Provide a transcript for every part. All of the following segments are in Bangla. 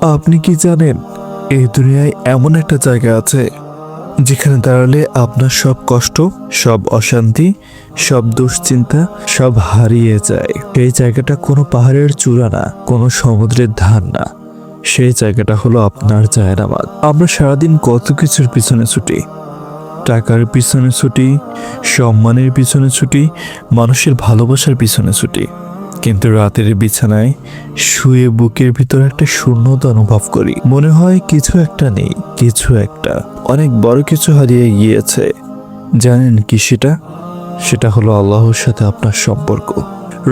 আপনি কি জানেন এই দুনিয়ায় এমন একটা জায়গা আছে যেখানে দাঁড়ালে আপনার সব কষ্ট, সব অশান্তি, সব দুশ্চিন্তা সব হারিয়ে যায়। সেই জায়গাটা কোনো পাহাড়ের চূড়া না, কোনো সমুদ্রের ধার না, সেই জায়গাটা হলো আপনার জায়নামাজ। আমরা সারাদিন কত কিছুর পিছনে ছুটি, টাকার পিছনে ছুটি, সম্মানের পিছনে ছুটি, মানুষের ভালোবাসার পিছনে ছুটি, কিন্তু রাতের বিছানায় শুয়ে বুকের ভিতর একটা শূন্যতা অনুভব করি। মনে হয় কিছু একটা নেই, কিছু একটা অনেক বড় কিছু হারিয়ে গিয়েছে। জানেন কি সেটা? সেটা হলো আল্লাহর সাথে আপনার সম্পর্ক।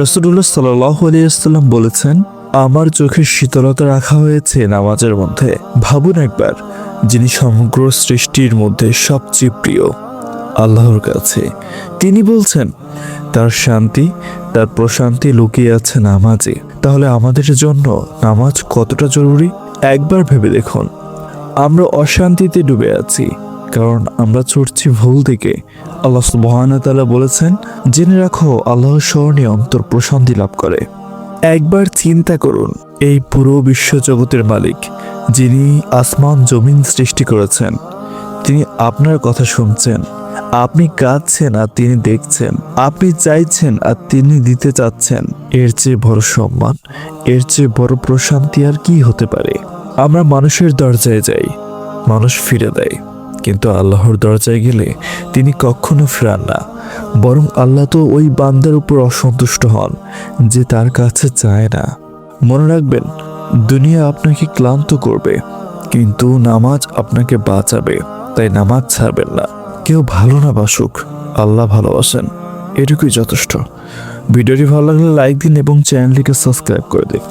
রাসূলুল্লাহ সাল্লাল্লাহু আলাইহি ওয়াসাল্লাম বলেছেন, আমার চোখের শীতলতা রাখা হয়েছে নামাজের মধ্যে। ভাবুন একবার, যিনি সমগ্র সৃষ্টির মধ্যে সবচেয়ে প্রিয় আল্লাহর কাছে, তিনি বলছেন তার শান্তি, তার প্রশান্তি লুকিয়ে আছে নামাজে। তাহলে আমাদের জন্য নামাজ কতটা জরুরি একবার ভেবে দেখুন। আমরা অশান্তিতে ডুবে আছি কারণ আমরা ছুটছি ভুল দিকে। আল্লাহ সুবহানাহু ওয়া তাআলা বলেছেন, জেনে রাখো আল্লাহর স্মরণে অন্তর প্রশান্তি লাভ করে। একবার চিন্তা করুন, এই পুরো বিশ্বজগতের মালিক, যিনি আসমান জমিন সৃষ্টি করেছেন, তিনি আপনার কথা শুনছেন। আপনি কাঁদছেন আর তিনি দেখছেন, আপনি চাইছেন আর তিনি দিতে চাচ্ছেন। এর চেয়ে বড় সম্মান, এর চেয়ে বড় প্রশান্তি আর কি হতে পারে? আমরা মানুষের দরজায় যাই, মানুষ ফিরে দেয়, কিন্তু আল্লাহর দরজায় গেলে তিনি কখনো ফেরান না। বরং আল্লাহ তো ওই বান্দার উপর অসন্তুষ্ট হন যে তার কাছে চায় না। মনে রাখবেন, দুনিয়া আপনাকে ক্লান্ত করবে, কিন্তু নামাজ আপনাকে বাঁচাবে। তাই নামাজ ছাড়বেন না। কেউ ভালো না বাসুক, আল্লাহ ভালোবাসেন, এটুকুই যথেষ্ট। ভিডিওটি ভালো লাগলে লাইক দিন এবং চ্যানেলটিকে সাবস্ক্রাইব করে দিন।